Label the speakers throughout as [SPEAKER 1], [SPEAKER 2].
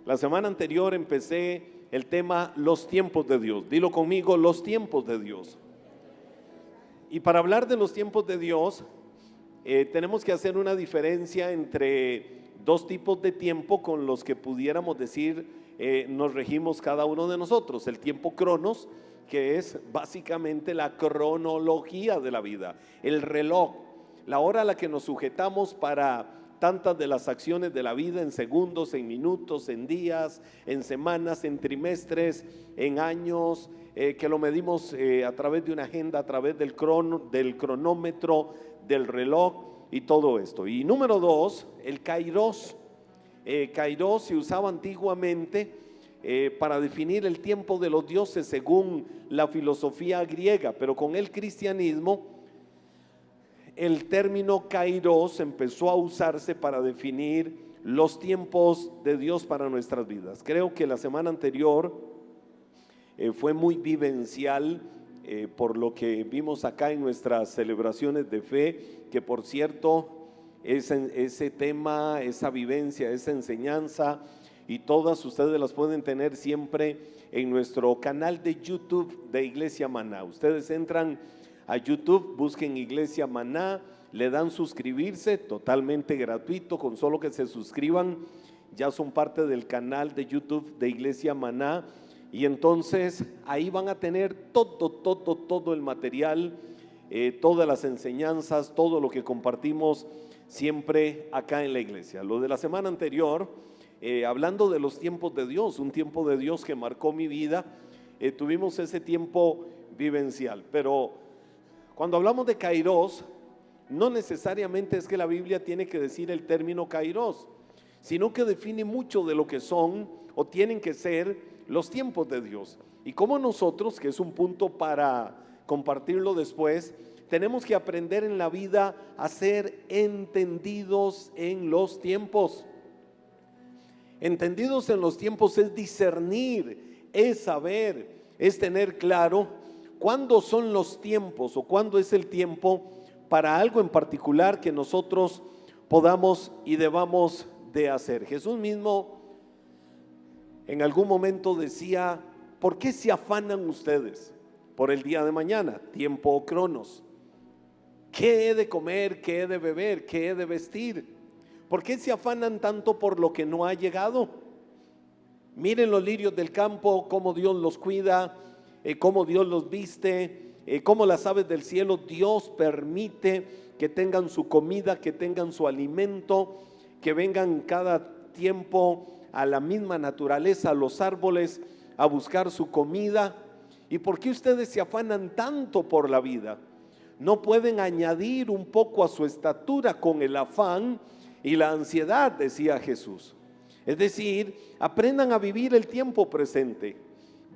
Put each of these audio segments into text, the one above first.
[SPEAKER 1] La semana anterior empecé el tema los tiempos de Dios. Dilo conmigo, los tiempos de Dios. Y para hablar de los tiempos de Dios, tenemos que hacer una diferencia entre dos tipos de tiempo con los que pudiéramos decir nos regimos cada uno de nosotros. El tiempo cronos, que es básicamente la cronología de la vida, el reloj, la hora a la que nos sujetamos para tantas de las acciones de la vida, en segundos, en minutos, en días, en semanas, en trimestres, en años, que lo medimos a través de una agenda, a través del cronómetro, del reloj y todo esto. Y número dos, el kairos. Kairos se usaba antiguamente para definir el tiempo de los dioses según la filosofía griega, pero con el cristianismo el término kairos empezó a usarse para definir los tiempos de Dios para nuestras vidas. Creo que la semana anterior fue muy vivencial por lo que vimos acá en nuestras celebraciones de fe, que por cierto ese tema, esa vivencia, esa enseñanza y todas ustedes las pueden tener siempre en nuestro canal de YouTube de Iglesia Maná. Ustedes entran a YouTube, busquen Iglesia Maná, le dan suscribirse, totalmente gratuito, con solo que se suscriban ya son parte del canal de YouTube de Iglesia Maná, y entonces ahí van a tener todo el material, todas las enseñanzas, todo lo que compartimos siempre acá en la iglesia. Lo de la semana anterior, hablando de los tiempos de Dios, un tiempo de Dios que marcó mi vida, tuvimos ese tiempo vivencial, pero cuando hablamos de kairos, no necesariamente es que la Biblia tiene que decir el término kairos, sino que define mucho de lo que son o tienen que ser los tiempos de Dios. Y como nosotros, que es un punto para compartirlo después, tenemos que aprender en la vida a ser entendidos en los tiempos. Entendidos en los tiempos es discernir, es saber, es tener claro cuándo son los tiempos o cuándo es el tiempo para algo en particular que nosotros podamos y debamos de hacer. Jesús mismo en algún momento decía: ¿por qué se afanan ustedes por el día de mañana? Tiempo cronos. ¿Qué he de comer? ¿Qué he de beber? ¿Qué he de vestir? ¿Por qué se afanan tanto por lo que no ha llegado? Miren los lirios del campo, cómo Dios los cuida, cómo Dios los viste, cómo las aves del cielo Dios permite que tengan su comida, que tengan su alimento, que vengan cada tiempo a la misma naturaleza, a los árboles, a buscar su comida. ¿Y por qué ustedes se afanan tanto por la vida? ¿No pueden añadir un poco a su estatura con el afán y la ansiedad?, decía Jesús. Es decir, aprendan a vivir el tiempo presente.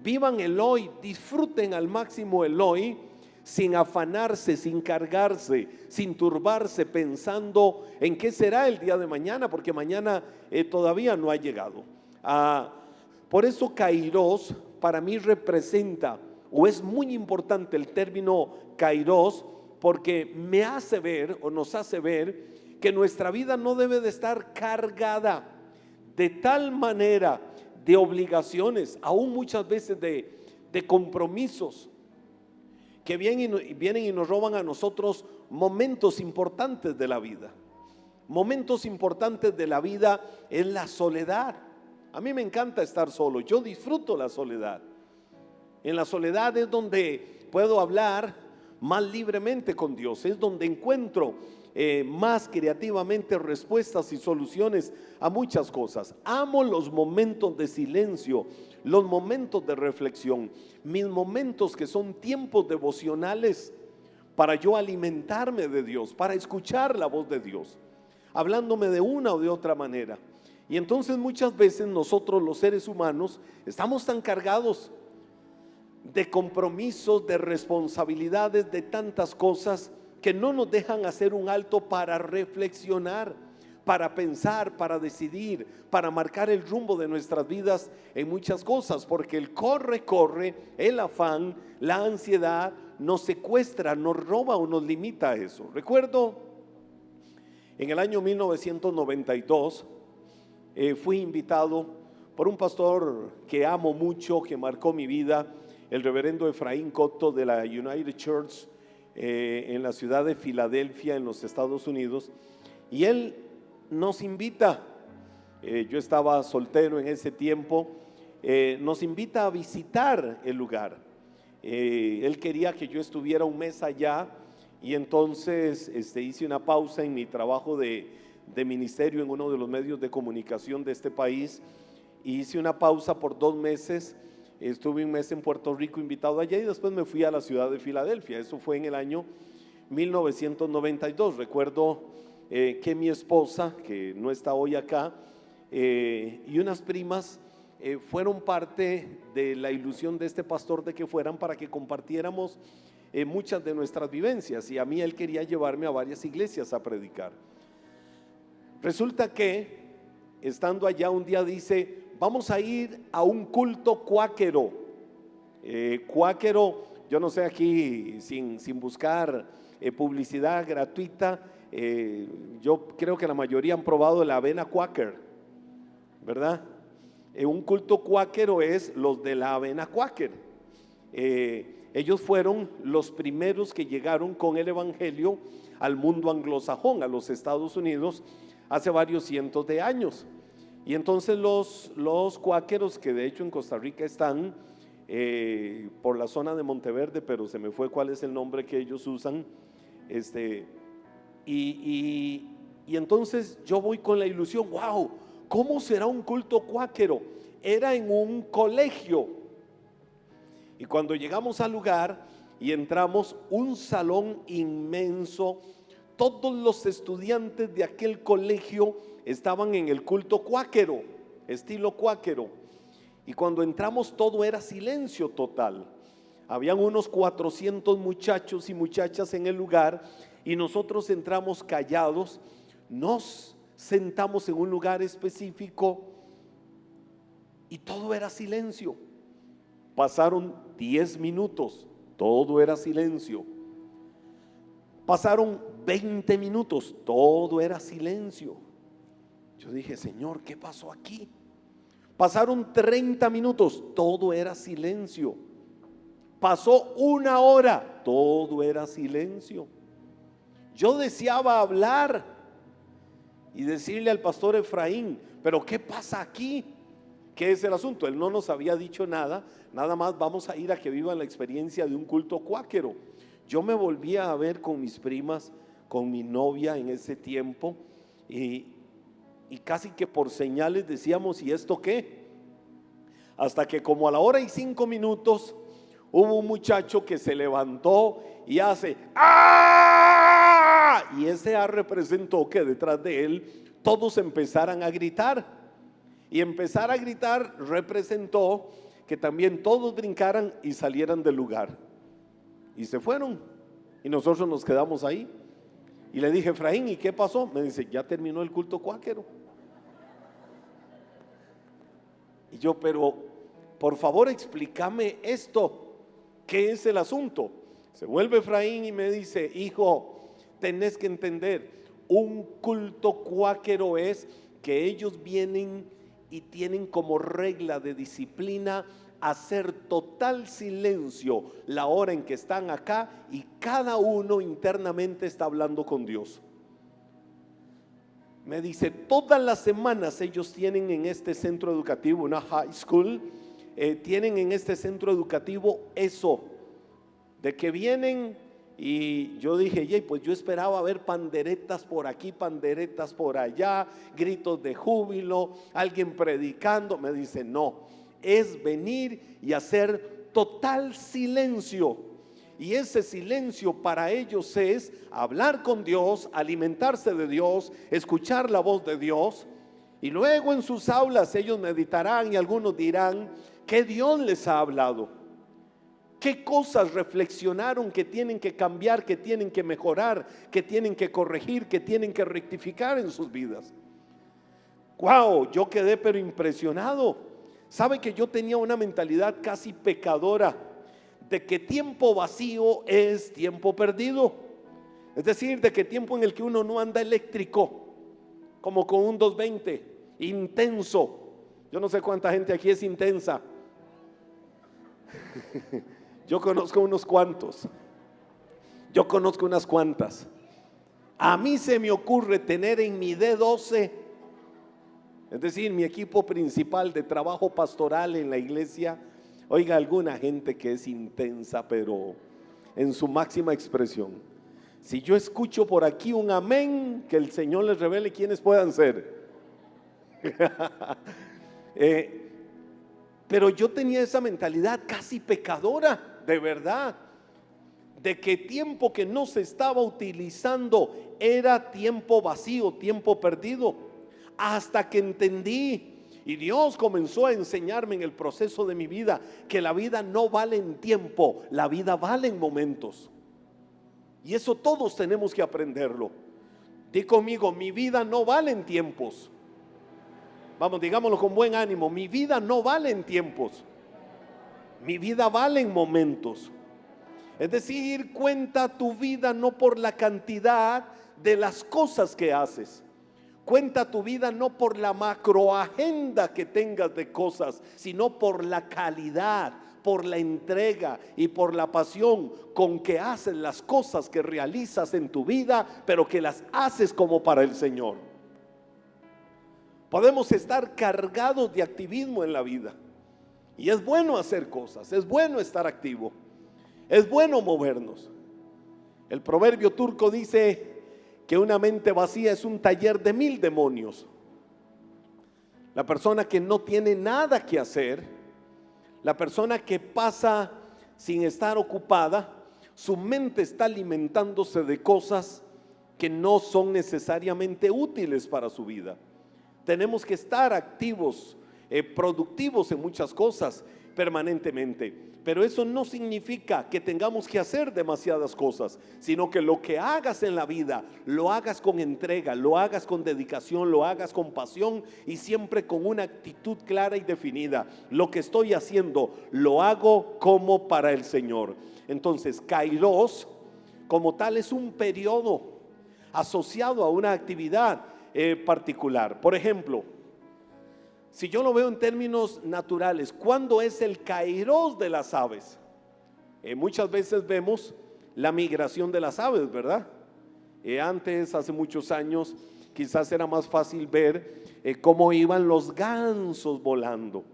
[SPEAKER 1] Vivan el hoy, disfruten al máximo el hoy, sin afanarse, sin cargarse, sin turbarse, pensando en qué será el día de mañana, porque mañana todavía no ha llegado. Por eso kairos para mí representa, o es muy importante el término kairos, porque me hace ver o nos hace ver que nuestra vida no debe de estar cargada de tal manera de obligaciones, aún muchas veces de compromisos que vienen y nos roban a nosotros momentos importantes de la vida. Momentos importantes de la vida es la soledad. A mí me encanta estar solo, yo disfruto la soledad. En la soledad es donde puedo hablar más libremente con Dios, es donde encuentro más creativamente respuestas y soluciones a muchas cosas. Amo los momentos de silencio, los momentos de reflexión, mis momentos que son tiempos devocionales para yo alimentarme de Dios, para escuchar la voz de Dios, hablándome de una o de otra manera. Y entonces muchas veces nosotros los seres humanos estamos tan cargados de compromisos, de responsabilidades, de tantas cosas que no nos dejan hacer un alto para reflexionar, para pensar, para decidir, para marcar el rumbo de nuestras vidas en muchas cosas, porque el corre, el afán, la ansiedad nos secuestra, nos roba o nos limita a eso. Recuerdo en el año 1992 fui invitado por un pastor que amo mucho, que marcó mi vida, el reverendo Efraín Cotto de la United Church en la ciudad de Filadelfia, en los Estados Unidos. Y él nos invita, yo estaba soltero en ese tiempo, nos invita a visitar el lugar. Él quería que yo estuviera un mes allá, y entonces hice una pausa en mi trabajo de ministerio en uno de los medios de comunicación de este país. Hice una pausa por 2 meses, estuve un mes en Puerto Rico invitado allá, y después me fui a la ciudad de Filadelfia. Eso fue en el año 1992. Recuerdo que mi esposa, que no está hoy acá, y unas primas fueron parte de la ilusión de este pastor de que fueran para que compartiéramos muchas de nuestras vivencias, y a mí él quería llevarme a varias iglesias a predicar. Resulta que estando allá un día dice: vamos a ir a un culto cuáquero. Cuáquero, yo no sé, aquí sin buscar publicidad gratuita, yo creo que la mayoría han probado la avena Quaker, ¿verdad? Un culto cuáquero es los de la avena Quaker. Ellos fueron los primeros que llegaron con el evangelio al mundo anglosajón, a los Estados Unidos, hace varios cientos de años. Y entonces los cuáqueros, que de hecho en Costa Rica están por la zona de Monteverde, pero se me fue cuál es el nombre que ellos usan, y entonces yo voy con la ilusión: wow, ¿cómo será un culto cuáquero? Era en un colegio. Y cuando llegamos al lugar y entramos, un salón inmenso, todos los estudiantes de aquel colegio estaban en el culto cuáquero, estilo cuáquero. Y cuando entramos todo era silencio total. Habían unos 400 muchachos y muchachas en el lugar, y nosotros entramos callados, nos sentamos en un lugar específico y todo era silencio. Pasaron 10 minutos, todo era silencio. Pasaron 20 minutos, todo era silencio. Yo dije: Señor, ¿qué pasó aquí? Pasaron 30 minutos, todo era silencio. Pasó 1 hora, todo era silencio. Yo deseaba hablar y decirle al pastor Efraín: pero ¿qué pasa aquí? ¿Qué es el asunto? Él no nos había dicho nada, nada más: vamos a ir a que vivan la experiencia de un culto cuáquero. Yo me volvía a ver con mis primas, con mi novia en ese tiempo, y casi que por señales decíamos: ¿y esto qué? Hasta que como a la 1:05 hubo un muchacho que se levantó y hace ¡ah! Y ese ¡ah! Representó que detrás de él todos empezaran a gritar. Y empezar a gritar representó que también todos brincaran y salieran del lugar. Y se fueron. Y nosotros nos quedamos ahí. Y le dije: Efraín, ¿y qué pasó? Me dice: ya terminó el culto cuáquero. Y yo: pero por favor explícame esto. ¿Qué es el asunto? Se vuelve Efraín y me dice: hijo, tenés que entender, un culto cuáquero es que ellos vienen y tienen como regla de disciplina hacer total silencio la hora en que están acá, y cada uno internamente está hablando con Dios. Me dice: todas las semanas ellos tienen en este centro educativo, una high school, tienen en este centro educativo eso, de que vienen. Y yo dije: pues yo esperaba ver panderetas por aquí, panderetas por allá, gritos de júbilo, alguien predicando. Me dice: no, es venir y hacer total silencio. Y ese silencio para ellos es hablar con Dios, alimentarse de Dios, escuchar la voz de Dios. Y luego en sus aulas ellos meditarán y algunos dirán: ¿qué Dios les ha hablado? ¿Qué cosas reflexionaron que tienen que cambiar, que tienen que mejorar, que tienen que corregir, que tienen que rectificar en sus vidas? Wow, yo quedé pero impresionado. Sabe que yo tenía una mentalidad casi pecadora, de que tiempo vacío es tiempo perdido. Es decir, de que tiempo en el que uno no anda eléctrico, como con un 220, intenso, Yo no sé cuánta gente aquí es intensa. Yo conozco unos cuantos. Yo conozco unas cuantas. A mí se me ocurre tener en mi D12, es decir, mi equipo principal de trabajo pastoral en la iglesia, oiga, alguna gente que es intensa, pero en su máxima expresión. Si yo escucho por aquí un amén, que el Señor les revele quiénes puedan ser. Pero yo tenía esa mentalidad casi pecadora, de verdad, de que tiempo que no se estaba utilizando era tiempo vacío, tiempo perdido, hasta que entendí y Dios comenzó a enseñarme en el proceso de mi vida que la vida no vale en tiempo, la vida vale en momentos. Y eso todos tenemos que aprenderlo. Di conmigo, mi vida no vale en tiempos. Vamos, digámoslo con buen ánimo, mi vida no vale en tiempos, mi vida vale en momentos. Es decir, cuenta tu vida no por la cantidad de las cosas que haces. Cuenta tu vida no por la macroagenda que tengas de cosas, sino por la calidad, por la entrega y por la pasión con que haces las cosas que realizas en tu vida, pero que las haces como para el Señor. Podemos estar cargados de activismo en la vida y es bueno hacer cosas, es bueno estar activo, es bueno movernos. El proverbio turco dice que una mente vacía es un taller de 1000 demonios. La persona que no tiene nada que hacer, la persona que pasa sin estar ocupada, su mente está alimentándose de cosas que no son necesariamente útiles para su vida. Tenemos que estar activos, productivos en muchas cosas permanentemente, pero eso no significa que tengamos que hacer demasiadas cosas, sino que lo que hagas en la vida, lo hagas con entrega, lo hagas con dedicación, lo hagas con pasión y siempre con una actitud clara y definida. Lo que estoy haciendo, lo hago como para el Señor. Entonces, Kairos, como tal, es un periodo asociado a una actividad particular. Por ejemplo, si yo lo veo en términos naturales, ¿cuándo es el kairos de las aves? Muchas veces vemos la migración de las aves, ¿verdad? Antes, hace muchos años, quizás era más fácil ver cómo iban los gansos volando.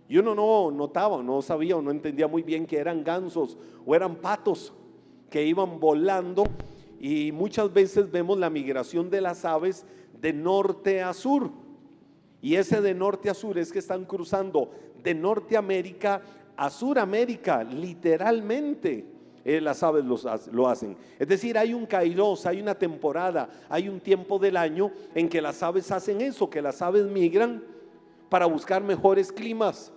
[SPEAKER 1] Y uno no notaba, no sabía o no entendía muy bien que eran gansos o eran patos que iban volando. Y muchas veces vemos la migración de las aves de norte a sur. Y ese de norte a sur es que están cruzando de Norteamérica a Suramérica, literalmente. Las aves lo hacen. Es decir, hay un kairos, hay una temporada, hay un tiempo del año en que las aves hacen eso, que las aves migran para buscar mejores climas,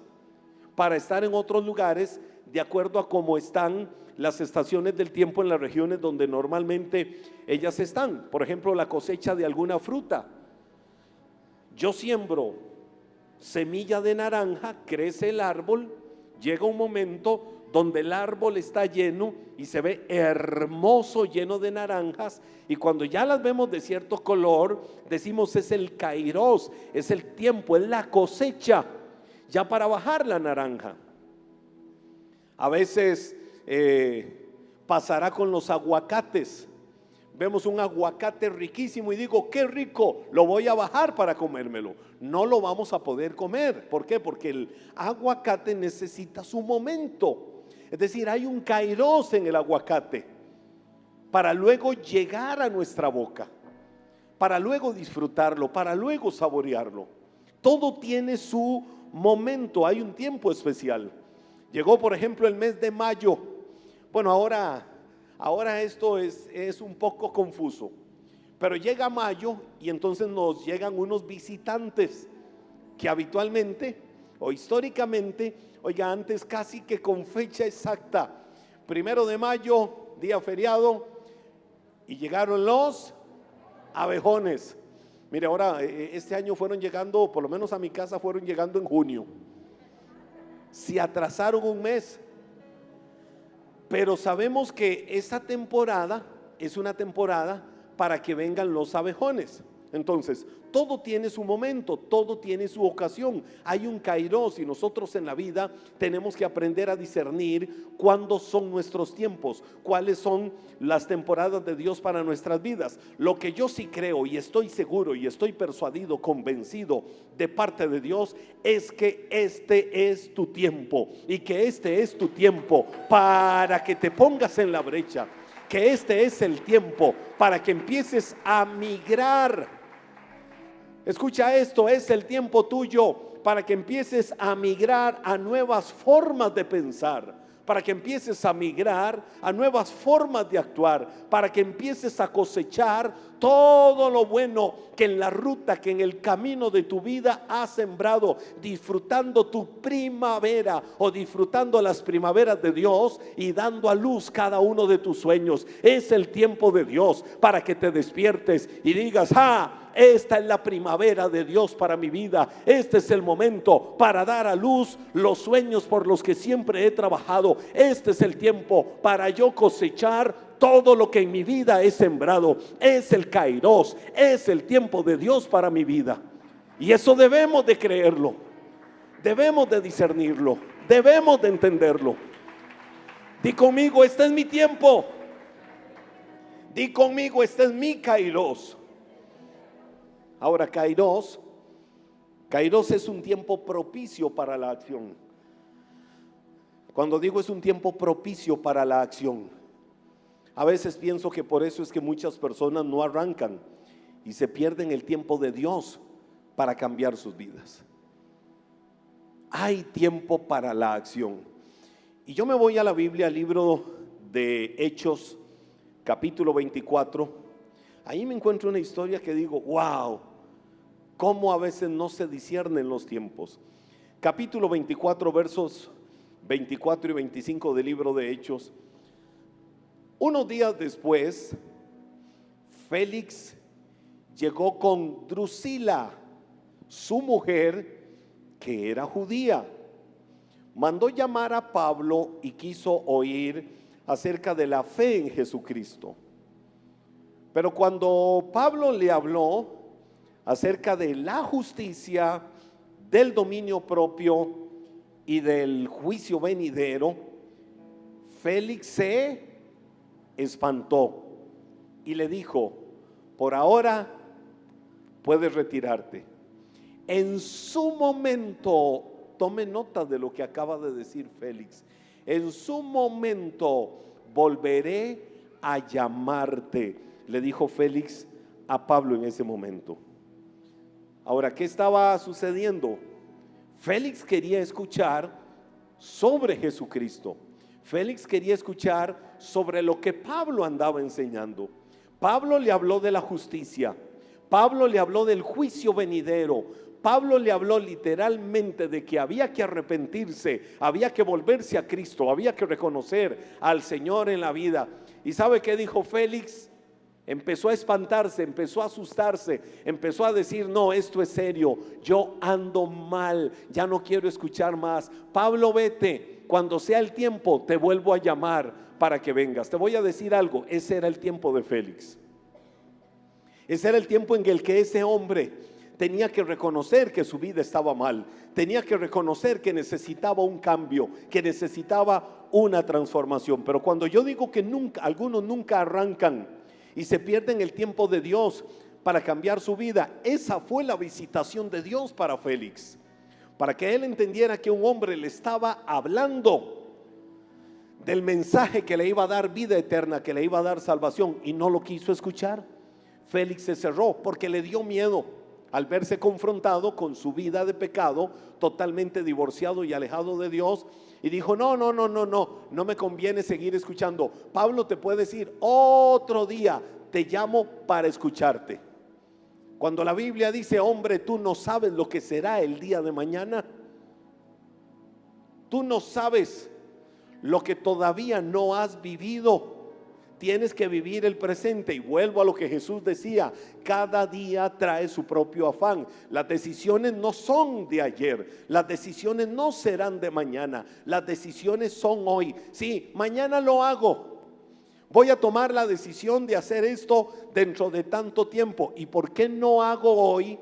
[SPEAKER 1] para estar en otros lugares de acuerdo a cómo están las estaciones del tiempo en las regiones donde normalmente ellas están. Por ejemplo, la cosecha de alguna fruta. Yo siembro semilla de naranja, crece el árbol, llega un momento donde el árbol está lleno y se ve hermoso, lleno de naranjas, y cuando ya las vemos de cierto color, decimos es el kairos, es el tiempo, es la cosecha, ya para bajar la naranja. A veces pasará con los aguacates. Vemos un aguacate riquísimo y digo, qué rico, lo voy a bajar para comérmelo. No lo vamos a poder comer. ¿Por qué? Porque el aguacate necesita su momento. Es decir, hay un kairos en el aguacate para luego llegar a nuestra boca, para luego disfrutarlo, para luego saborearlo. Todo tiene su momento, hay un tiempo especial. Llegó, por ejemplo, el mes de mayo. Bueno, ahora esto es un poco confuso, pero llega mayo y entonces nos llegan unos visitantes que habitualmente o históricamente, oiga, antes casi que con fecha exacta, 1 de mayo, día feriado, y llegaron los abejones. Mire, ahora este año fueron llegando, por lo menos a mi casa fueron llegando en junio. Se atrasaron un mes. Pero sabemos que esta temporada es una temporada para que vengan los abejones. Entonces, todo tiene su momento, todo tiene su ocasión. Hay un kairos y nosotros en la vida tenemos que aprender a discernir cuándo son nuestros tiempos, cuáles son las temporadas de Dios para nuestras vidas. Lo que yo sí creo y estoy seguro y estoy persuadido, convencido de parte de Dios, es que este es tu tiempo y que este es tu tiempo para que te pongas en la brecha, que este es el tiempo para que empieces a migrar. Escucha esto, es el tiempo tuyo para que empieces a migrar a nuevas formas de pensar, para que empieces a migrar a nuevas formas de actuar, para que empieces a cosechar todo lo bueno que en la ruta, que en el camino de tu vida has sembrado, disfrutando tu primavera o disfrutando las primaveras de Dios y dando a luz cada uno de tus sueños. Es el tiempo de Dios para que te despiertes y digas: esta es la primavera de Dios para mi vida. Este es el momento para dar a luz los sueños por los que siempre he trabajado. Este es el tiempo para yo cosechar todo lo que en mi vida he sembrado. Es el kairos, es el tiempo de Dios para mi vida. Y eso debemos de creerlo, debemos de discernirlo, debemos de entenderlo. Di conmigo: este es mi tiempo. Di conmigo: este es mi kairos. Ahora, kairos es un tiempo propicio para la acción. Cuando digo es un tiempo propicio para la acción, a veces pienso que por eso es que muchas personas no arrancan y se pierden el tiempo de Dios para cambiar sus vidas. Hay tiempo para la acción. Y yo me voy a la Biblia, al libro de Hechos, capítulo 24. Ahí me encuentro una historia que digo: wow, cómo a veces no se disciernen los tiempos. Capítulo 24, versos 24 y 25 del libro de Hechos. Unos días después, Félix llegó con Drusila, su mujer, que era judía. Mandó llamar a Pablo y quiso oír acerca de la fe en Jesucristo. Pero cuando Pablo le habló acerca de la justicia, del dominio propio y del juicio venidero, Félix se espantó y le dijo: por ahora puedes retirarte. En su momento, tome nota de lo que acaba de decir Félix, en su momento volveré a llamarte, le dijo Félix a Pablo en ese momento. Ahora, ¿qué estaba sucediendo? Félix quería escuchar sobre Jesucristo. Félix quería escuchar sobre lo que Pablo andaba enseñando. Pablo le habló de la justicia. Pablo le habló del juicio venidero. Pablo le habló literalmente de que había que arrepentirse, había que volverse a Cristo, había que reconocer al Señor en la vida. ¿Y sabe qué dijo Félix? Empezó a espantarse, empezó a asustarse, empezó a decir: no, esto es serio, yo ando mal, ya no quiero escuchar más. Pablo, vete, cuando sea el tiempo te vuelvo a llamar para que vengas. Te voy a decir algo, ese era el tiempo de Félix. Ese era el tiempo en el que ese hombre tenía que reconocer que su vida estaba mal, tenía que reconocer que necesitaba un cambio, que necesitaba una transformación. Pero cuando yo digo que algunos nunca arrancan y se pierden el tiempo de Dios para cambiar su vida, esa fue la visitación de Dios para Félix, para que él entendiera que un hombre le estaba hablando del mensaje que le iba a dar vida eterna, que le iba a dar salvación, y no lo quiso escuchar. Félix se cerró porque le dio miedo al verse confrontado con su vida de pecado, totalmente divorciado y alejado de Dios, y dijo: no me conviene seguir escuchando. Pablo te puede decir: otro día te llamo para escucharte. Cuando la Biblia dice: hombre, tú no sabes lo que será el día de mañana, tú no sabes lo que todavía no has vivido. Tienes que vivir el presente. Y vuelvo a lo que Jesús decía: cada día trae su propio afán. Las decisiones no son de ayer, las decisiones no serán de mañana, las decisiones son hoy. Sí, mañana lo hago. Voy a tomar la decisión de hacer esto dentro de tanto tiempo. ¿Y por qué no hago hoy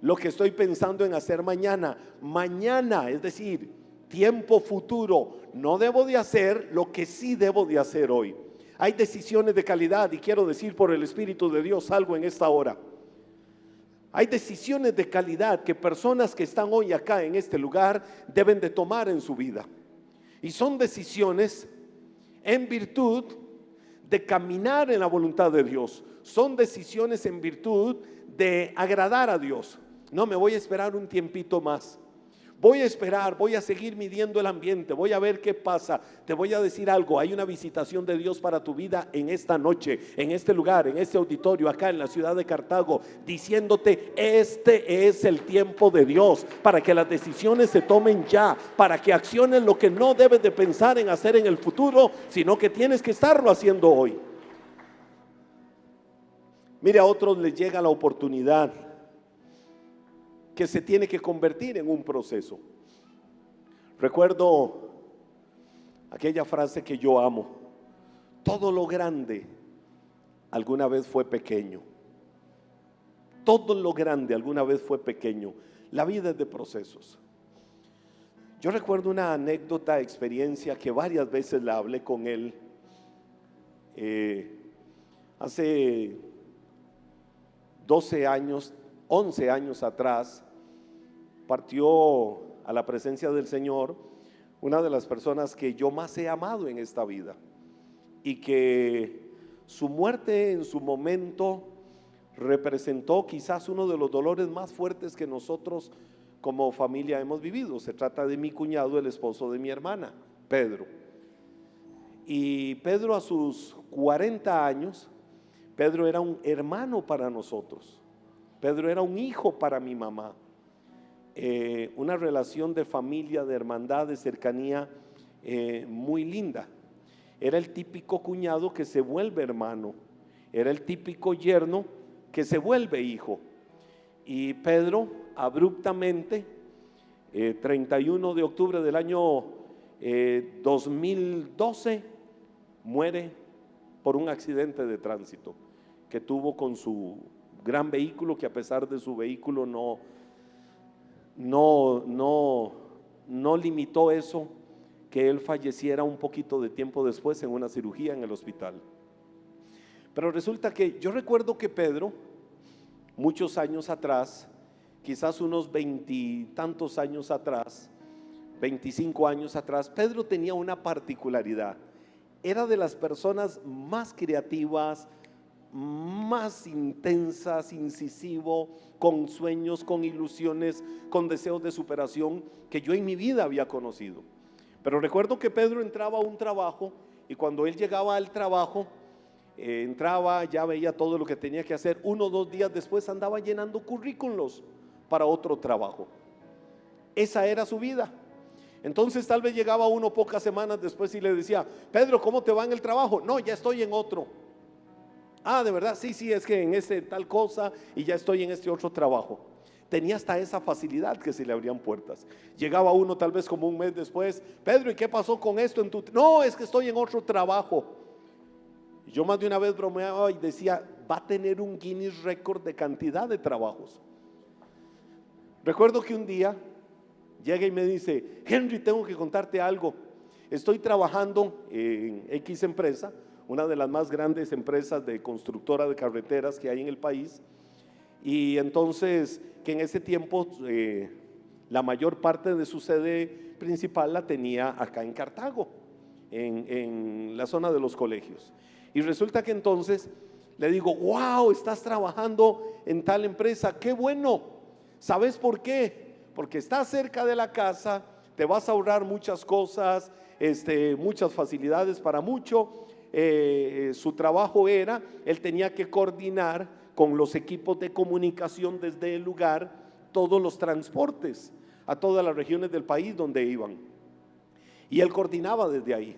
[SPEAKER 1] lo que estoy pensando en hacer mañana? Mañana, es decir, tiempo futuro, no debo de hacer lo que sí debo de hacer hoy. Hay decisiones de calidad, y quiero decir por el Espíritu de Dios algo en esta hora. Hay decisiones de calidad que personas que están hoy acá en este lugar deben de tomar en su vida. Y son decisiones en virtud de caminar en la voluntad de Dios. Son decisiones en virtud de agradar a Dios. No, me voy a esperar un tiempito más. Voy a esperar, voy a seguir midiendo el ambiente, voy a ver qué pasa. Te voy a decir algo, hay una visitación de Dios para tu vida en esta noche, en este lugar, en este auditorio, acá en la ciudad de Cartago, diciéndote, este es el tiempo de Dios, para que las decisiones se tomen ya, para que acciones lo que no debes de pensar en hacer en el futuro, sino que tienes que estarlo haciendo hoy. Mire, a otros les llega la oportunidad que se tiene que convertir en un proceso. Recuerdo aquella frase que yo amo: todo lo grande alguna vez fue pequeño. Todo lo grande alguna vez fue pequeño. La vida es de procesos. Yo recuerdo una anécdota, experiencia que varias veces la hablé con él. Hace 12 años, 11 años atrás, partió a la presencia del Señor una de las personas que yo más he amado en esta vida, y que su muerte en su momento representó quizás uno de los dolores más fuertes que nosotros como familia hemos vivido. Se trata de mi cuñado, el esposo de mi hermana, Pedro. Y Pedro, a sus 40 años, Pedro era un hermano para nosotros. Pedro era un hijo para mi mamá. Una relación de familia, de hermandad, de cercanía muy linda. Era el típico cuñado que se vuelve hermano, era el típico yerno que se vuelve hijo. Y Pedro abruptamente, 31 de octubre del año 2012, muere por un accidente de tránsito que tuvo con su gran vehículo, que a pesar de su vehículo no limitó eso, que él falleciera un poquito de tiempo después en una cirugía en el hospital. Pero resulta que yo recuerdo que Pedro, muchos años atrás, quizás unos 20 y tantos años atrás, 25 años atrás, Pedro tenía una particularidad. Era de las personas más creativas, más intensas, incisivo, con sueños, con ilusiones, con deseos de superación que yo en mi vida había conocido. Pero recuerdo que Pedro entraba a un trabajo, y cuando él llegaba al trabajo, entraba, ya veía todo lo que tenía que hacer. 1 o 2 días después andaba llenando currículos para otro trabajo. Esa era su vida. Entonces tal vez llegaba uno pocas semanas después y le decía: Pedro, ¿cómo te va en el trabajo? No, ya estoy en otro. Ah, ¿de verdad? Sí, es que en ese tal cosa, y ya estoy en este otro trabajo. Tenía hasta esa facilidad que se le abrían puertas. Llegaba uno tal vez como un mes después: Pedro, ¿y qué pasó con esto en tu? No, es que estoy en otro trabajo. Y yo más de una vez bromeaba y decía: va a tener un Guinness récord de cantidad de trabajos. Recuerdo que un día llega y me dice: Henry, tengo que contarte algo. Estoy trabajando en X empresa, una de las más grandes empresas de constructora de carreteras que hay en el país. Y entonces, que en ese tiempo la mayor parte de su sede principal la tenía acá en Cartago, en la zona de los colegios. Y resulta que entonces le digo: wow, estás trabajando en tal empresa, qué bueno. ¿Sabes por qué? Porque estás cerca de la casa, te vas a ahorrar muchas cosas, muchas facilidades para mucho. Su trabajo era, él tenía que coordinar con los equipos de comunicación desde el lugar todos los transportes a todas las regiones del país donde iban, y él coordinaba desde ahí.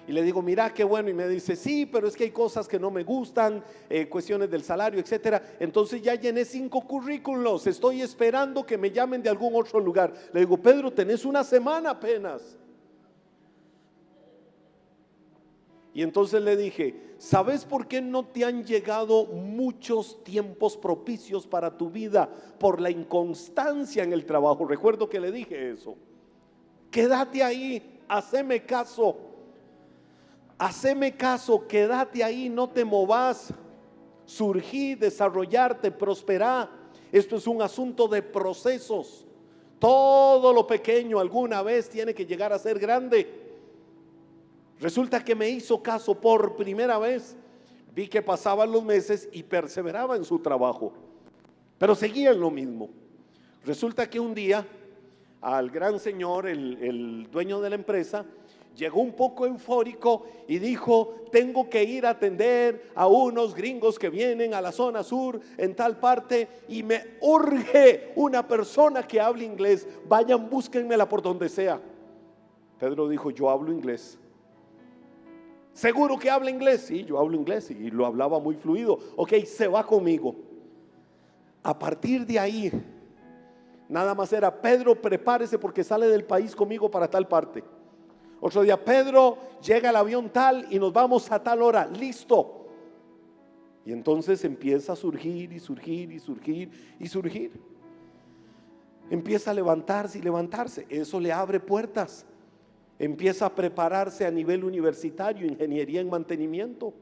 [SPEAKER 1] Y le digo: mira, qué bueno. Y me dice: sí, pero es que hay cosas que no me gustan, cuestiones del salario, etcétera. Entonces ya llené 5 currículos, estoy esperando que me llamen de algún otro lugar. Le digo: Pedro, tenés una semana apenas. Y entonces le dije, ¿sabes por qué no te han llegado muchos tiempos propicios para tu vida? Por la inconstancia en el trabajo. Recuerdo que le dije eso. Quédate ahí, haceme caso. Haceme caso, quédate ahí, no te movas. Surgí, desarrollarte, prosperar. Esto es un asunto de procesos. Todo lo pequeño alguna vez tiene que llegar a ser grande. Resulta que me hizo caso por primera vez. Vi que pasaban los meses y perseveraba en su trabajo, pero seguía en lo mismo. Resulta que un día al gran señor, el dueño de la empresa, llegó un poco eufórico y dijo: tengo que ir a atender a unos gringos que vienen a la zona sur en tal parte y me urge una persona que hable inglés. Vayan, búsquenmela por donde sea. Pedro dijo: yo hablo inglés. ¿Seguro que habla inglés? Sí, yo hablo inglés, y lo hablaba muy fluido. Ok, se va conmigo. A partir de ahí, nada más era: Pedro, prepárese porque sale del país conmigo para tal parte. Otro día: Pedro, llega el avión tal y nos vamos a tal hora. Listo. Y entonces empieza a surgir y surgir y surgir y surgir. Empieza a levantarse y levantarse. Eso le abre puertas. Empieza a prepararse a nivel universitario, ingeniería en mantenimiento.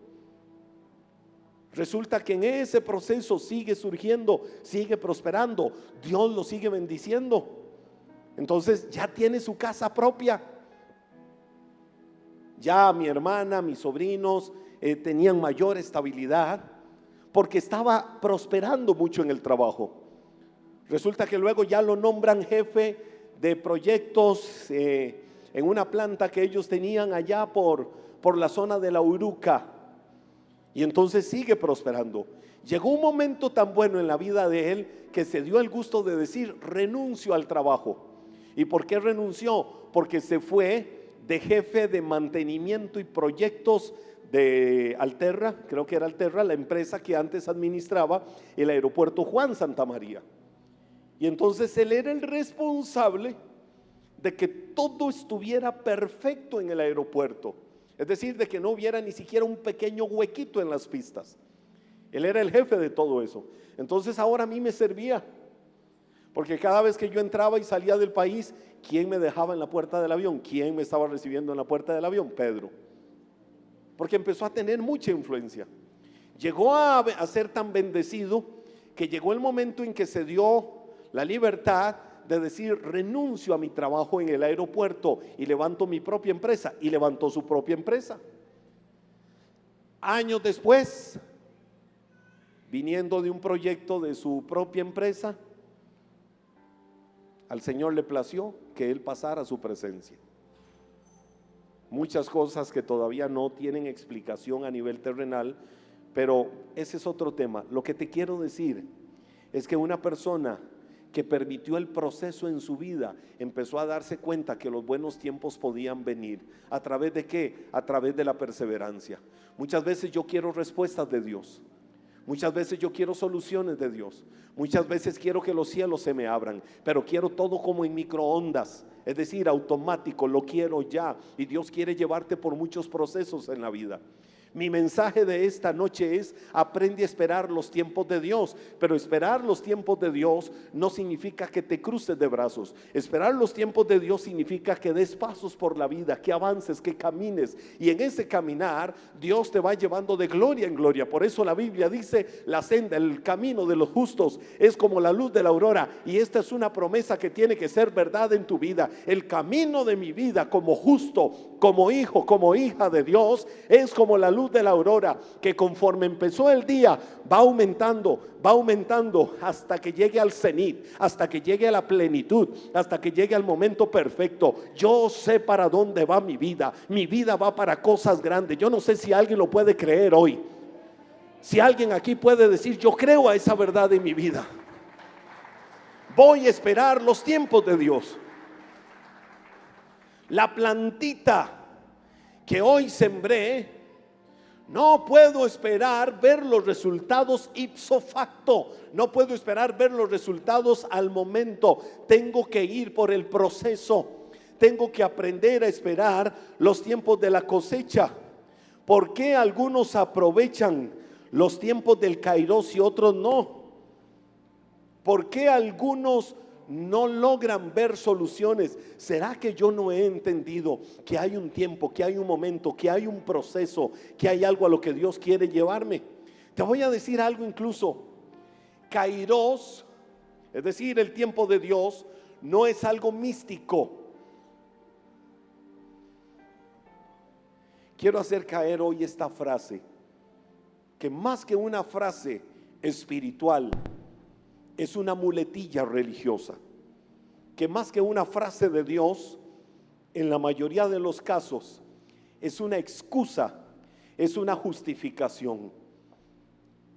[SPEAKER 1] Resulta que en ese proceso sigue surgiendo, sigue prosperando. Dios lo sigue bendiciendo. Entonces ya tiene su casa propia. Ya mi hermana, mis sobrinos tenían mayor estabilidad porque estaba prosperando mucho en el trabajo. Resulta que luego ya lo nombran jefe de proyectos en una planta que ellos tenían allá por la zona de la Uruca. Y entonces sigue prosperando. Llegó un momento tan bueno en la vida de él que se dio el gusto de decir: renuncio al trabajo. ¿Y por qué renunció? Porque se fue de jefe de mantenimiento y proyectos de Alterra, creo que era Alterra, la empresa que antes administraba el aeropuerto Juan Santamaría. Y entonces él era el responsable de que todo estuviera perfecto en el aeropuerto, es decir, de que no hubiera ni siquiera un pequeño huequito en las pistas. Él era el jefe de todo eso. Entonces ahora a mí me servía, porque cada vez que yo entraba y salía del país, ¿quién me dejaba en la puerta del avión? ¿Quién me estaba recibiendo en la puerta del avión? Pedro. Porque empezó a tener mucha influencia. Llegó a ser tan bendecido que llegó el momento en que se dio la libertad de decir: renuncio a mi trabajo en el aeropuerto y levanto mi propia empresa. Y levantó su propia empresa. Años después, viniendo de un proyecto de su propia empresa, al Señor le plació que él pasara a su presencia. Muchas cosas que todavía no tienen explicación a nivel terrenal, pero ese es otro tema. Lo que te quiero decir es que una persona que permitió el proceso en su vida empezó a darse cuenta que los buenos tiempos podían venir. ¿A través de qué? A través de la perseverancia. Muchas veces yo quiero respuestas de Dios. Muchas veces yo quiero soluciones de Dios. Muchas veces quiero que los cielos se me abran, pero quiero todo como en microondas, es decir, automático, lo quiero ya. Y Dios quiere llevarte por muchos procesos en la vida. Mi mensaje de esta noche es: aprende a esperar los tiempos de Dios. Pero esperar los tiempos de Dios no significa que te cruces de brazos. Esperar los tiempos de Dios significa que des pasos por la vida, que avances, que camines. Y en ese caminar Dios te va llevando de gloria en gloria. Por eso la Biblia dice: la senda, el camino de los justos es como la luz de la aurora. Y esta es una promesa que tiene que ser verdad en tu vida. El camino de mi vida como justo, como hijo, como hija de Dios, es como la luz de la aurora, que conforme empezó el día va aumentando hasta que llegue al cenit, hasta que llegue a la plenitud, hasta que llegue al momento perfecto. Yo sé para dónde va mi vida va para cosas grandes. Yo no sé si alguien lo puede creer hoy, si alguien aquí puede decir: yo creo a esa verdad en mi vida. Voy a esperar los tiempos de Dios. La plantita que hoy sembré, no puedo esperar ver los resultados ipso facto. No puedo esperar ver los resultados al momento. Tengo que ir por el proceso. Tengo que aprender a esperar los tiempos de la cosecha. ¿Por qué algunos aprovechan los tiempos del Kairos y otros no? ¿Por qué algunos no logran ver soluciones? ¿Será que yo no he entendido que hay un tiempo, que hay un momento, que hay un proceso, que hay algo a lo que Dios quiere llevarme? Te voy a decir algo incluso. Kairos, es decir, el tiempo de Dios, no es algo místico. Quiero hacer caer hoy esta frase, que más que una frase espiritual, es una muletilla religiosa, que más que una frase de Dios, en la mayoría de los casos, es una excusa, es una justificación.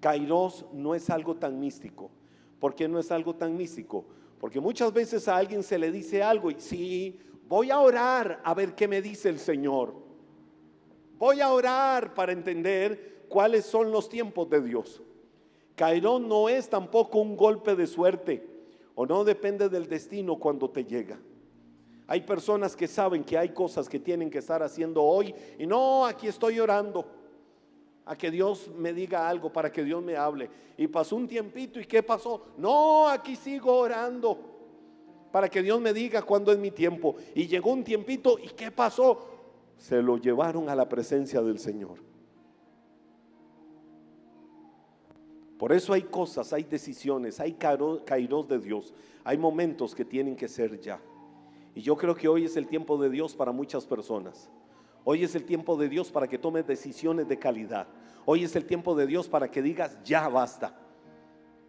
[SPEAKER 1] Kairos no es algo tan místico. ¿Por qué no es algo tan místico? Porque muchas veces a alguien se le dice algo y sí, voy a orar a ver qué me dice el Señor. Voy a orar para entender cuáles son los tiempos de Dios. Kairos no es tampoco un golpe de suerte, o no depende del destino cuando te llega. Hay personas que saben que hay cosas que tienen que estar haciendo hoy y no, aquí estoy orando a que Dios me diga algo, para que Dios me hable. Y pasó un tiempito, ¿y qué pasó? No, aquí sigo orando para que Dios me diga cuándo es mi tiempo. Y llegó un tiempito, ¿y qué pasó? Se lo llevaron a la presencia del Señor. Por eso hay cosas, hay decisiones, hay kairos de Dios, hay momentos que tienen que ser ya. Y yo creo que hoy es el tiempo de Dios para muchas personas. Hoy es el tiempo de Dios para que tomes decisiones de calidad. Hoy es el tiempo de Dios para que digas, ya basta.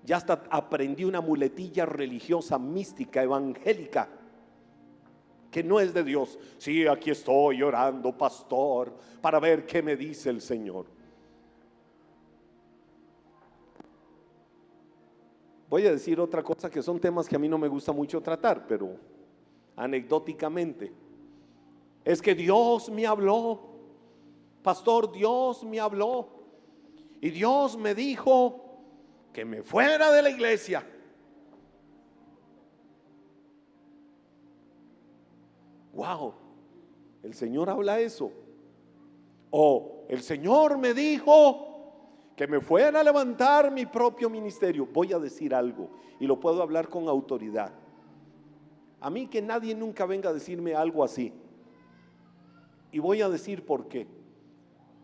[SPEAKER 1] Ya hasta aprendí una muletilla religiosa, mística, evangélica, que no es de Dios. Sí, aquí estoy orando, pastor, para ver qué me dice el Señor. Voy a decir otra cosa, que son temas que a mí no me gusta mucho tratar, pero anecdóticamente, es que Dios me habló, pastor, Dios me habló y Dios me dijo que me fuera de la iglesia. Wow, el Señor habla eso. O el Señor me dijo que me fuera a levantar mi propio ministerio. Voy a decir algo y lo puedo hablar con autoridad. A mí que nadie nunca venga a decirme algo así. Y voy a decir por qué.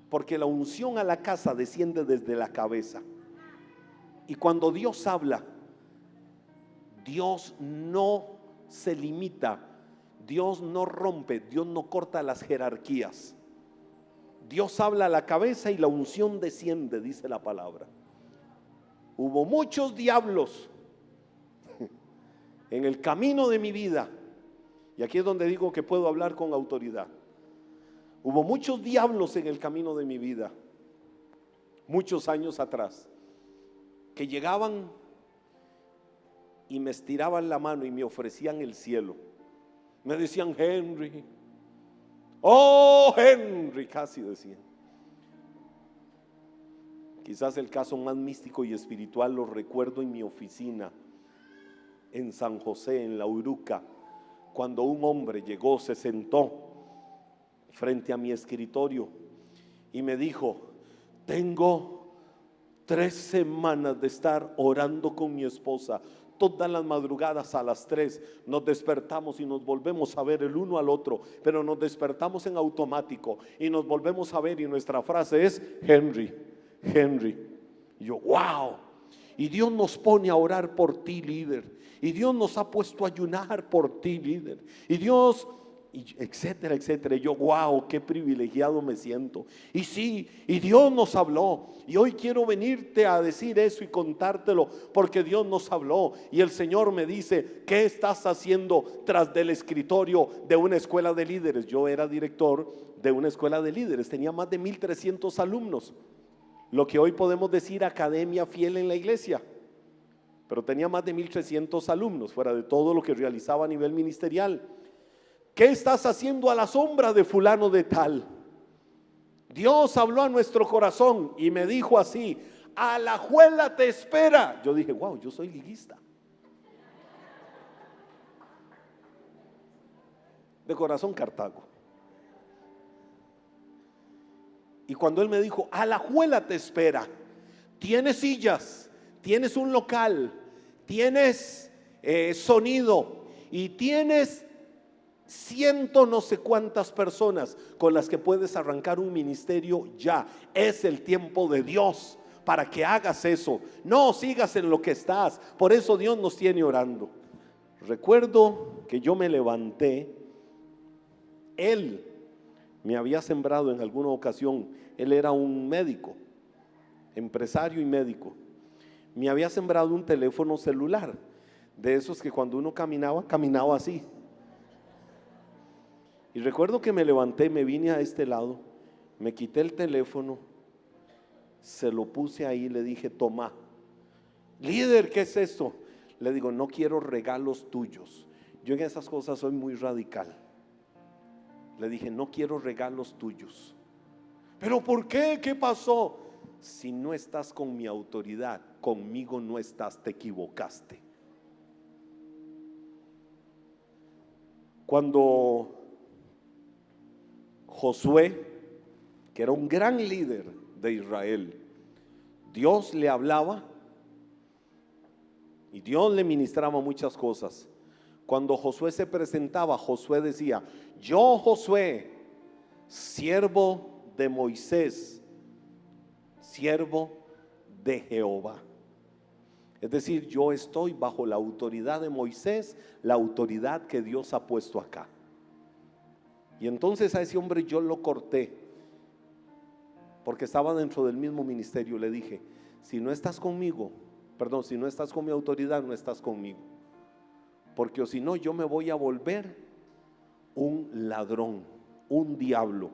[SPEAKER 1] Porque la unción a la casa desciende desde la cabeza. Y cuando Dios habla, Dios no se limita, Dios no rompe, Dios no corta las jerarquías. Dios habla a la cabeza y la unción desciende, dice la palabra. Hubo muchos diablos en el camino de mi vida, y aquí es donde digo que puedo hablar con autoridad. Hubo muchos diablos en el camino de mi vida, muchos años atrás, que llegaban y me estiraban la mano y me ofrecían el cielo. Me decían, Henry, oh Henry, casi decían. Quizás el caso más místico y espiritual lo recuerdo en mi oficina en San José, en La Uruca, cuando un hombre llegó, se sentó frente a mi escritorio y me dijo, tengo 3 semanas de estar orando con mi esposa. Todas las madrugadas a las 3 nos despertamos y nos volvemos a ver el uno al otro, pero nos despertamos en automático y nos volvemos a ver y nuestra frase es Henry, Henry. Y yo, wow. Y Dios nos pone a orar por ti, líder. Y Dios nos ha puesto a ayunar por ti, líder. Y Dios, etcétera, etcétera. Y yo, wow, qué privilegiado me siento. Y sí, y Dios nos habló. Y hoy quiero venirte a decir eso y contártelo, porque Dios nos habló. Y el Señor me dice, ¿qué estás haciendo tras del escritorio de una escuela de líderes? Yo era director de una escuela de líderes, tenía más de 1,300 alumnos. Lo que hoy podemos decir academia fiel en la iglesia, pero tenía más de 1,300 alumnos, fuera de todo lo que realizaba a nivel ministerial. ¿Qué estás haciendo a la sombra de fulano de tal? Dios habló a nuestro corazón y me dijo así, Alajuela te espera. Yo dije, wow, yo soy liguista. De corazón Cartago. Y cuando él me dijo, Alajuela te espera, tienes sillas, tienes un local, tienes sonido y tienes ciento no sé cuántas personas con las que puedes arrancar un ministerio ya. Es el tiempo de Dios para que hagas eso. No sigas en lo que estás. Por eso Dios nos tiene orando. Recuerdo que yo me levanté. Él me había sembrado en alguna ocasión. Él era un médico, empresario y médico. Me había sembrado un teléfono celular, de esos que cuando uno caminaba, caminaba así. Y recuerdo que me levanté, me vine a este lado, me quité el teléfono, se lo puse ahí, le dije, toma. Líder, ¿qué es esto? Le digo, no quiero regalos tuyos. Yo en esas cosas soy muy radical. Le dije, no quiero regalos tuyos. ¿Pero por qué? ¿Qué pasó? Si no estás con mi autoridad, conmigo no estás, te equivocaste. Cuando Josué, que era un gran líder de Israel, Dios le hablaba y Dios le ministraba muchas cosas. Cuando Josué se presentaba, Josué decía, yo Josué, siervo de Moisés, siervo de Jehová. Es decir, yo estoy bajo la autoridad de Moisés, la autoridad que Dios ha puesto acá. Y entonces a ese hombre yo lo corté, porque estaba dentro del mismo ministerio. Le dije, si no estás conmigo, si no estás con mi autoridad, no estás conmigo. Porque o si no, yo me voy a volver un ladrón, un diablo,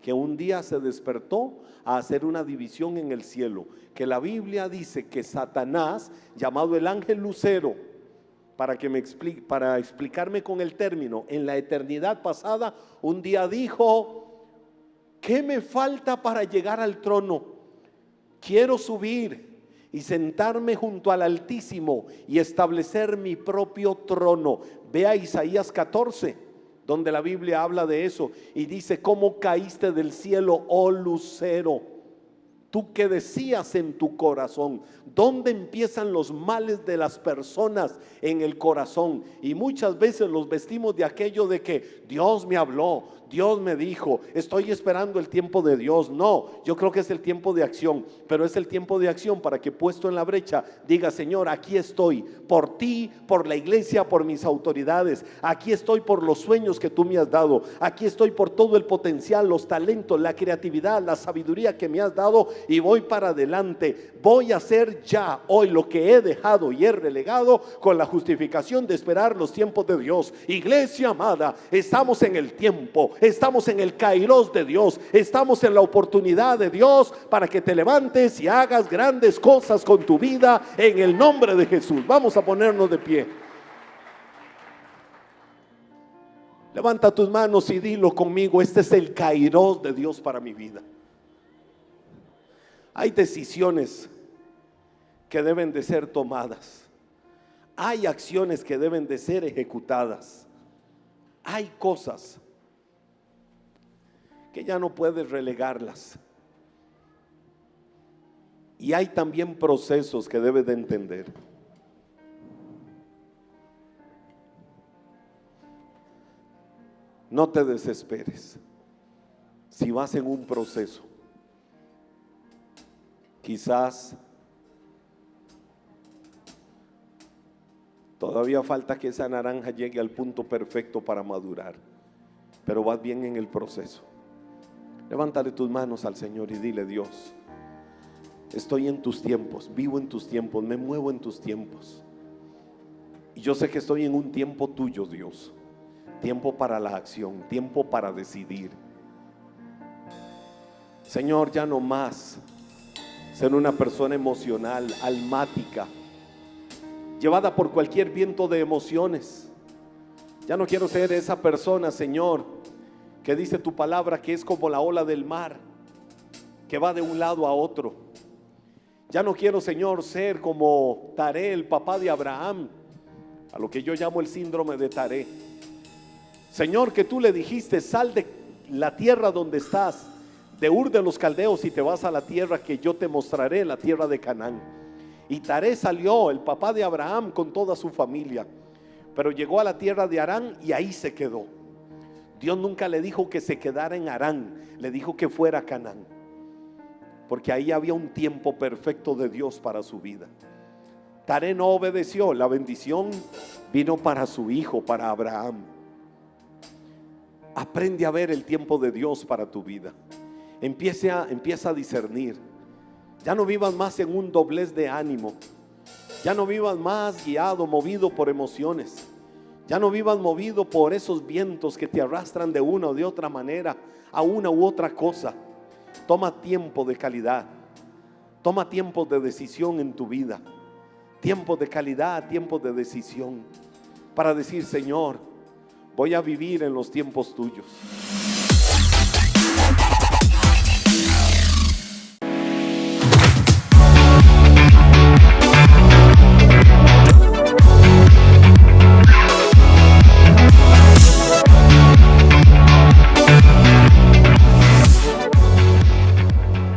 [SPEAKER 1] que un día se despertó a hacer una división en el cielo. Que la Biblia dice que Satanás, llamado el ángel lucero, para explicarme con el término, en la eternidad pasada, un día dijo, ¿qué me falta para llegar al trono? Quiero subir y sentarme junto al Altísimo y establecer mi propio trono. Vea Isaías 14, donde la Biblia habla de eso y dice, ¿cómo caíste del cielo, oh lucero? Tú que decías en tu corazón. ¿Dónde empiezan los males de las personas? En el corazón. Y muchas veces los vestimos de aquello de que Dios me habló, Dios me dijo, estoy esperando el tiempo de Dios. No, yo creo que es el tiempo de acción, pero es el tiempo de acción para que, puesto en la brecha, diga, Señor, aquí estoy por ti, por la iglesia, por mis autoridades. Aquí estoy por los sueños que tú me has dado. Aquí estoy por todo el potencial, los talentos, la creatividad, la sabiduría que me has dado, y voy para adelante. Voy a hacer ya hoy lo que he dejado y he relegado, con la justificación de esperar los tiempos de Dios. Iglesia amada, estamos en el tiempo, estamos en el kairos de Dios, estamos en la oportunidad de Dios para que te levantes y hagas grandes cosas con tu vida en el nombre de Jesús. Vamos a ponernos de pie. Levanta tus manos y dilo conmigo, este es el kairos de Dios para mi vida. Hay decisiones que deben de ser tomadas. Hay acciones que deben de ser ejecutadas. Hay cosas que ya no puedes relegarlas. Y hay también procesos que debes de entender. No te desesperes si vas en un proceso. Quizás todavía falta que esa naranja llegue al punto perfecto para madurar, pero vas bien en el proceso. Levántale tus manos al Señor y dile, Dios, estoy en tus tiempos, vivo en tus tiempos, me muevo en tus tiempos. Y yo sé que estoy en un tiempo tuyo, Dios. Tiempo para la acción, tiempo para decidir. Señor, ya no más ser una persona emocional, almática, llevada por cualquier viento de emociones. Ya no quiero ser esa persona, Señor, que dice tu palabra que es como la ola del mar, que va de un lado a otro. Ya no quiero, Señor, ser como Taré, el papá de Abraham, a lo que yo llamo el síndrome de Taré. Señor, que tú le dijiste, sal de la tierra donde estás, de Ur de los Caldeos y te vas a la tierra que yo te mostraré, la tierra de Canaán. Y Taré salió, el papá de Abraham, con toda su familia, pero llegó a la tierra de Harán y ahí se quedó. Dios nunca le dijo que se quedara en Harán, le dijo que fuera a Canaán, porque ahí había un tiempo perfecto de Dios para su vida. Taré no obedeció, la bendición vino para su hijo, para Abraham. Aprende a ver el tiempo de Dios para tu vida. Empieza a discernir. Ya no vivas más en un doblez de ánimo. Ya no vivas más guiado, movido por emociones. Ya no vivas movido por esos vientos que te arrastran de una o de otra manera a una u otra cosa. Toma tiempo de calidad. Toma tiempo de decisión en tu vida. Tiempo de calidad, tiempo de decisión. Para decir, Señor, voy a vivir en los tiempos tuyos.